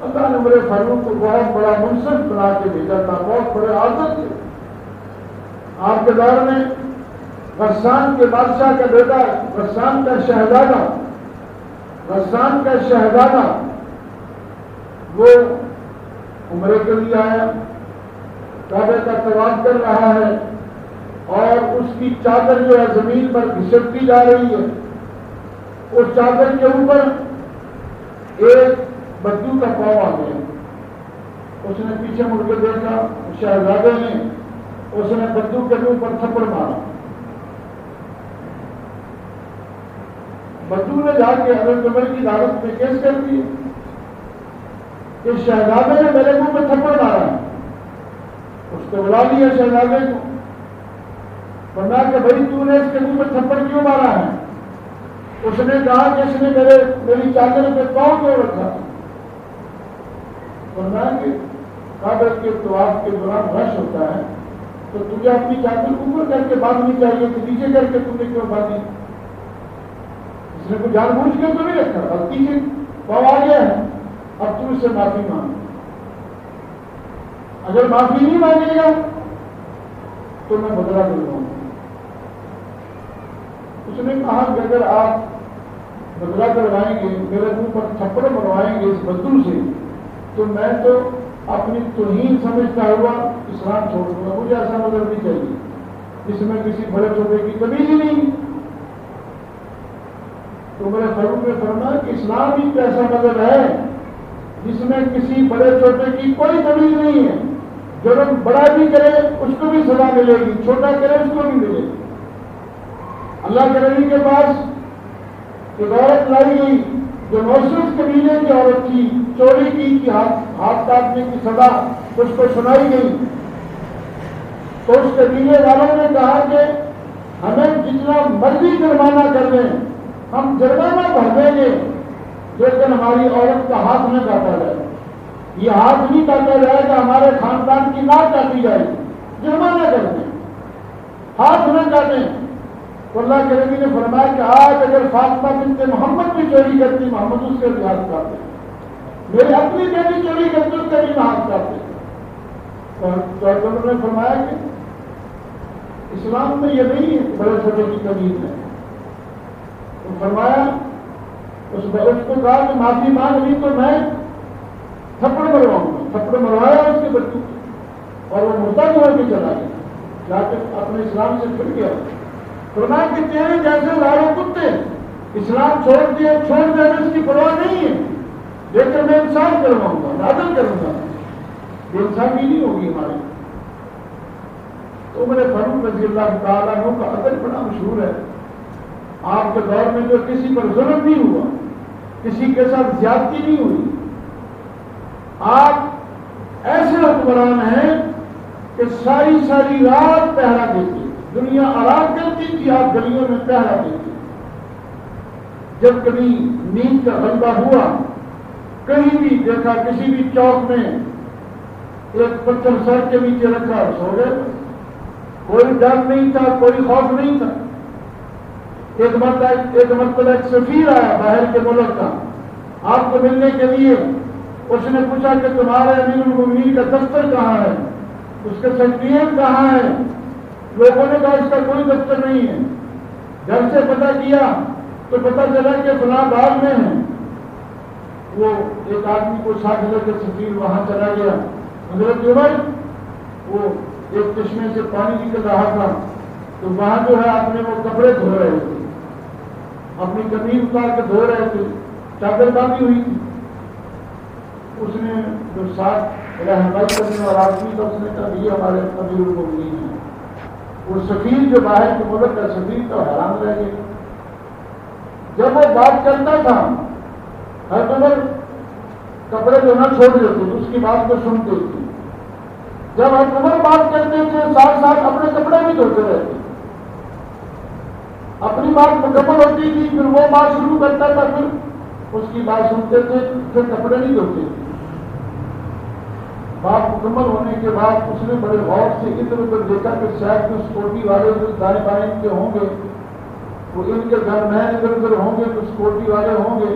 اللہ نے میرے فاروق کو بہت بڑا منصف بنا کے بھیجا تھا، بہت بڑے عادت تھے. آپ کے دور میں غسان کے بادشاہ کا بیٹا، غسان کا شہزادہ وہ عمرے کے لیے آیا، کعبے کا طواف کر رہا ہے اور اس کی چادر جو ہے زمین پر گھسٹتی جا رہی ہے. اس چادر کے اوپر ایک بدو کا پاؤں آ گیا. اس نے پیچھے مڑ کے دیکھا، شہزادے نے اس نے بدو کے منہ پر تھپڑ مارا. بدو نے جا کے حضرت عمر کی عدالت میں کیس کر دی کہ شہزادے نے میرے منہ پہ تھپڑ مارا ہے. اس کو بلا لیا شہزادے کو، فرمایا کہ بھائی تو نے اس کے منہ پہ تھپڑ کیوں مارا ہے؟ اس نے کہا کہ اس نے میری چادر پہ پاؤں کیوں رکھا. فرمایا کہ کعبے کے طواف کے دوران رش ہوتا ہے تو تجھے اپنی چادر اوپر کر کے باندھنی چاہیے، تو نیچے کر کے تم نے کیوں باندھی؟ اس نے کوئی جان بوجھ کے تو نہیں رکھا، غلطی سے پاؤں آ گیا ہے، اب تم اس سے معافی مانگ. اگر معافی نہیں مانگے گا تو میں بدلہ دلواؤں گا. اس نے کہا کہ اگر آپ بدلہ کروائیں گے، میرے منہ پر تھپڑ مروائیں گے اس بدو سے، تو میں تو اپنی توہین سمجھتا ہوا اسلام چھوڑ دوں گا. مجھے ایسا مذہب نہیں چاہیے جس میں کسی بڑے چھوٹے کی تمیز ہی نہیں. تو میرے فاروق نے فرمایا کہ اسلام ہی ایک ایسا مذہب ہے جس میں کسی بڑے چھوٹے کی کوئی تمیز نہیں ہے. جو بڑا بھی کرے اس کو بھی سزا ملے گی، چھوٹا کرے اس کو بھی ملے گی. اللہ کے نبی کے پاس ایک عورت لائی گئی جو موصوف قبیلے کی عورت تھی، چوری کی ہاتھ کاٹنے کی سزا اس کو سنائی گئی. تو اس قبیلے والوں نے کہا کہ ہمیں جتنا مرضی جرمانہ کر دیں، ہم جرمانہ بھر دیں گے لیکن ہماری عورت کا ہاتھ نہ کاٹا جائے. یہ ہاتھ نہیں کاٹا جائے گا، ہمارے خاندان کی ناک کاٹی جائے گی. جرمانہ کر دیں، ہاتھ نہ کاٹیں. تو اللہ کے نبی نے فرمایا کہ آج اگر فاطمہ بنت محمد بھی چوری کرتی، محمد اس کے بھی ہاتھ کاٹتے. میری اپنی بیٹی چوری کرتی، اس کے بھی ہاتھ کاٹتے. تو انہوں نے فرمایا کہ اسلام میں یہ نہیں ہے بڑے چھوٹے کی تمیز ہے. تو فرمایا اس کو کہا کہ معافی مانگ لی تو میں تھپڑ مرواؤں گا. تھپڑ مروایا اس کے بچوں اور وہ مرتد ہو کے چلا گیا، جا کے اپنے اسلام سے پھر گیا. فرمایا کہ تیرے جیسے لارو کتے اسلام چھوڑ دینے اس کی پرواہ نہیں ہے، لیکن میں انصاف کرواؤں گا، عدل کروں گا. بے انصافی نہیں ہوگی ہماری. تو عمر فاروق رضی اللہ تعالیٰ عنہ کا عدل بڑا مشہور ہے. آپ کے دور میں جو کسی پر ظلم نہیں ہوا، کسی کے ساتھ زیادتی نہیں ہوئی. آپ ایسے حکمران ہیں کہ ساری رات پہرا دیتے. دنیا آرام کرتی تھی، آپ گلیوں میں پہرا دیتے. جب کبھی نیند کا غلبہ ہوا، کہیں بھی دیکھا کسی بھی چوک میں ایک پتھر سر کے نیچے رکھا، سو گئے. کوئی ڈر نہیں تھا، کوئی خوف نہیں تھا. ایک مرتبہ ایک سفیر آیا باہر کے ملک کا آپ کو ملنے کے لیے. اس نے پوچھا کہ تمہارے امیر المومنین کا دفتر کہاں ہے، اس کا سیکریٹریٹ کہاں ہے؟ لوگوں نے کہا اس کا کوئی دفتر نہیں ہے. گھر سے پتہ کیا تو پتہ چلا کہ فلاں باغ میں ہے. وہ ایک آدمی کو ساتھ لے کے سفیر وہاں چلا گیا. حضرت عمر وہ ایک چشمے سے پانی نکل رہا تھا تو وہاں جو ہے اپنے وہ کپڑے دھو رہے تھے، اپنی قمیض اتار کے دھو رہے تھے، چادر باندھی ہوئی تھی. اس نے جو ساتھ رہنمائی کرنے والا آدمی تھا اس نے کہا یہ ہمارے امیر المومنین ہیں. وہ سفیر جو باہر کے ملک کا سفیر تو حیران رہ گیا. جب وہ بات کرتا تھا ہر عمر کپڑے دھونا چھوڑ دیتے تو اس کی بات کو سنتے تھے. جب ہر عمر بات کرتے تھے ساتھ ساتھ اپنے کپڑے بھی دھوتے رہتے. اپنی بات مکمل ہوتی تھی پھر وہ بات شروع کرتا تھا، پھر اس کی بات سنتے تھے، پھر کپڑے نہیں دھوتے تھے. بات مکمل ہونے کے بعد اس نے بڑے غور سے ادھر ادھر دیکھا کہ شاید جو سکورٹی والے جو دائیں بائیں کے ہوں گے وہ ان کے گھر میں ادھر ادھر ہوں گے تو سکورٹی والے ہوں گے.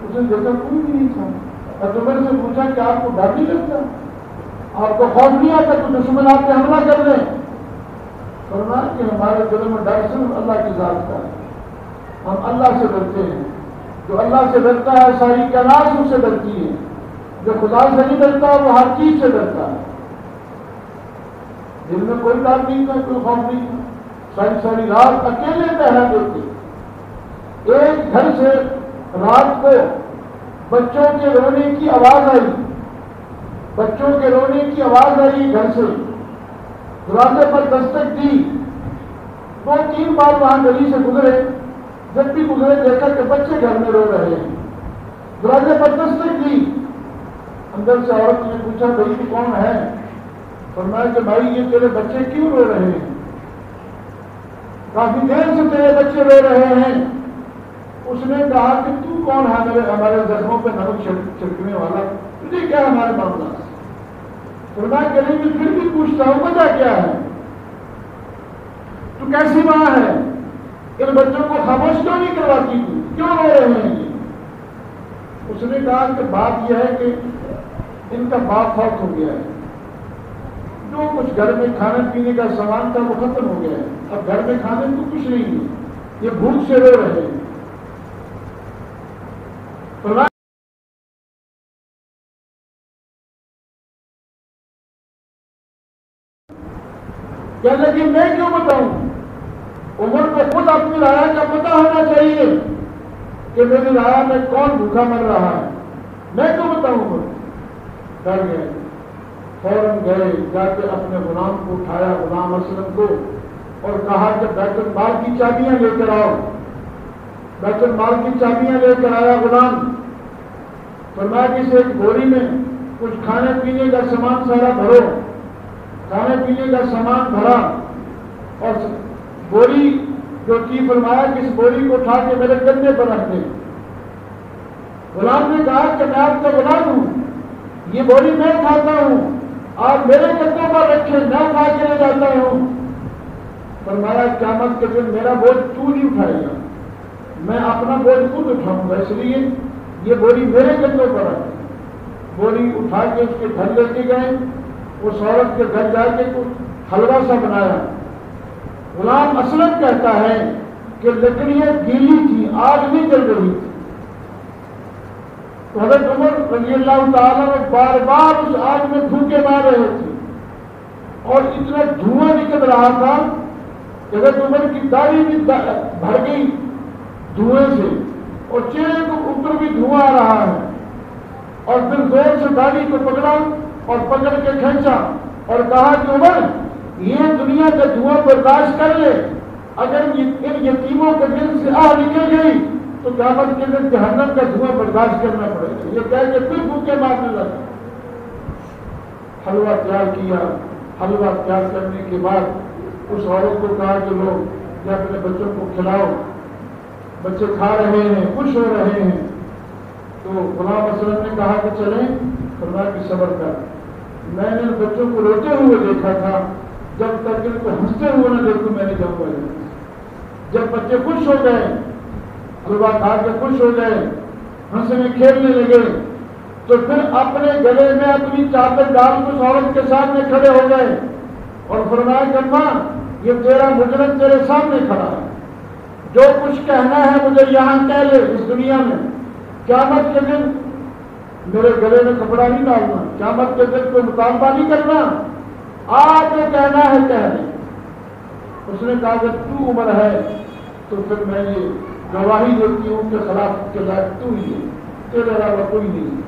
اس نے دیکھا کوئی بھی نہیں تھا. اور عمر سے پوچھا کہ آپ کو ڈر نہیں لگتا، آپ کو خوف نہیں آتا کہ دشمن آپ پہ حملہ کر دیں؟ فرمایا کہ ہمارے دل میں ڈر صرف اللہ کی ذات کا ہے، ہم اللہ سے ڈرتے ہیں، جو اللہ سے ڈرتا ہے ساری کائنات اس سے ڈرتی ہے، جو خدا سے نہیں ڈرتا وہ ہر چیز سے ڈرتا ہے۔ دل میں کوئی ڈر نہیں تھا، کوئی خوف نہیں تھا، ساری ساری رات اکیلے پہرا دیتے۔ ایک گھر سے رات کو بچوں کے رونے کی آواز آئی، بچوں کے رونے کی آواز آئی گھر سے، دروازے پر دستک دی، 2-3 بار وہاں گلی سے گزرے، جب بھی گزرے دیکھا کہ بچے گھر میں رو رہے ہیں، دروازے پر دستک دی، اندر سے عورت نے پوچھا بھائی تو کون ہے؟ فرمایا کہ بھائی یہ تیرے بچے کیوں رو رہے ہیں؟ کافی دیر سے تیرے بچے رو رہے ہیں۔ اس نے کہا کہ تو کون ہے ہمارے زخموں پہ نمک چھڑکنے والا، تجھے کیا ہمارے معاملہ؟ فرمایا کہ نہیں میں پھر بھی پوچھتا ہوں وجہ کیا ہے؟ تو کیسی ماں ہے؟ ان بچوں کو خاموش کیوں نہیں کرواتی تھی؟ کیوں رو رہے ہیں یہ؟ اس نے کہا کہ بات یہ ہے کہ ان کا باپ فوت ہو گیا ہے، جو کچھ گھر میں کھانے پینے کا سامان تھا وہ ختم ہو گیا ہے، اب گھر میں کھانے کو کچھ نہیں ہے، یہ بھوک سے رو رہے ہیں۔ کہنے لگی میں کیوں بتاؤں؟ عمر کو خود اپنی رایا کا پتہ ہونا چاہیے کہ میری رایا میں کون بھوکا مر رہا ہے، میں کیوں بتاؤں؟ عمر ڈر گئے، فوراً گئے، جا کے اپنے غلام کو اٹھایا، غلام اسلم کو، اور کہا کہ بیت المال کی چابیاں لے کر آؤ۔ بیت المال کی چابیاں لے کر آیا غلام، فرمایا کہ اسے ایک بوری میں کچھ کھانے پینے کا سامان سارا بھرو، کھانے پینے کا سامان بھرا، اور بوری جو کی فرمایا کہ اس بوری کو اٹھا کے میرے کندھے پر رکھ دے۔ غلام نے کہا کہ میں آپ کا غلام ہوں، یہ بوری میں اٹھاتا ہوں، آپ میرے کندھوں پر رکھے، میں اٹھا کے لے جاتا ہوں۔ فرمایا قیامت کے دن میرا بوجھ تو نہیں اٹھائے گا، میں اپنا بوجھ خود اٹھاؤں گا، اس لیے یہ بوری میرے کندھوں پر رکھ۔ بوری اٹھا کے اس کے گھر لے کے گئے، اس عورت کے گھر جا کے کچھ حلوہ سا بنایا۔ غلام اسلم کہتا ہے کہ لکڑیاں گیلی تھی، آگ نہیں جل رہی تھی۔ تو حضرت عمر رضی اللہ تعالیٰ نے بار بار اس آگ میں پھونکے مار رہے تھے، اور اتنا دھواں نکل رہا تھا کہ حضرت عمر کی داڑھی بھی بھر گئی دھوئیں سے، اور چہرے کو اوپر بھی دھواں آ رہا ہے۔ اور پھر زور سے داڑھی کو پکڑا اور پکڑ کے کھینچا اور کہا کہ عمر یہ دنیا کا دھواں برداشت کر لے، اگر ان یتیموں کے دل سے آہ نکل گئی تو قیامت کے دن جہنم کا دھواں برداشت کرنا پڑے گا۔ یہ کہہ کے پھر بھوکے مارنے لگا۔ حلوہ تیار کیا، حلوہ تیار کرنے کے بعد اس عورت کو کہا کہ لوگ یا اپنے بچوں کو کھلاؤ، بچے کھا رہے ہیں، خوش ہو رہے ہیں۔ تو غلام اسلم نے کہا کہ چلیں، فرمایا کہ صبر کر، میں نے بچوں کو روتے ہوئے دیکھا تھا، جب تک ان کو ہنستے ہوئے نہ دیکھوں میں نہیں جاؤں گا۔ جب بچے خوش ہو گئے، حلوہ کھا کے خوش ہو گئے، ہنسنے کھیلنے لگے، تو پھر اپنے گلے میں اپنی چادر ڈال کر اس عورت کے سامنے کھڑے ہو گئے اور فرمایا کہ ماں یہ تیرا مجرم تیرے سامنے کھڑا ہے، جو کچھ کہنا ہے مجھے یہاں کہہ لے، اس دنیا میں قیامت کے دن میرے گلے میں کپڑا نہیں ڈالنا، قیامت کے دن کوئی مطالبہ نہیں کرنا، آج جو کہنا ہے کہہ لے۔ اس نے کہا کہ تو عمر ہے تو پھر میں یہ گواہی دیتی ہوں کہ خلافت کے لائق تو ہی ہے، تیرے علاوہ کوئی نہیں۔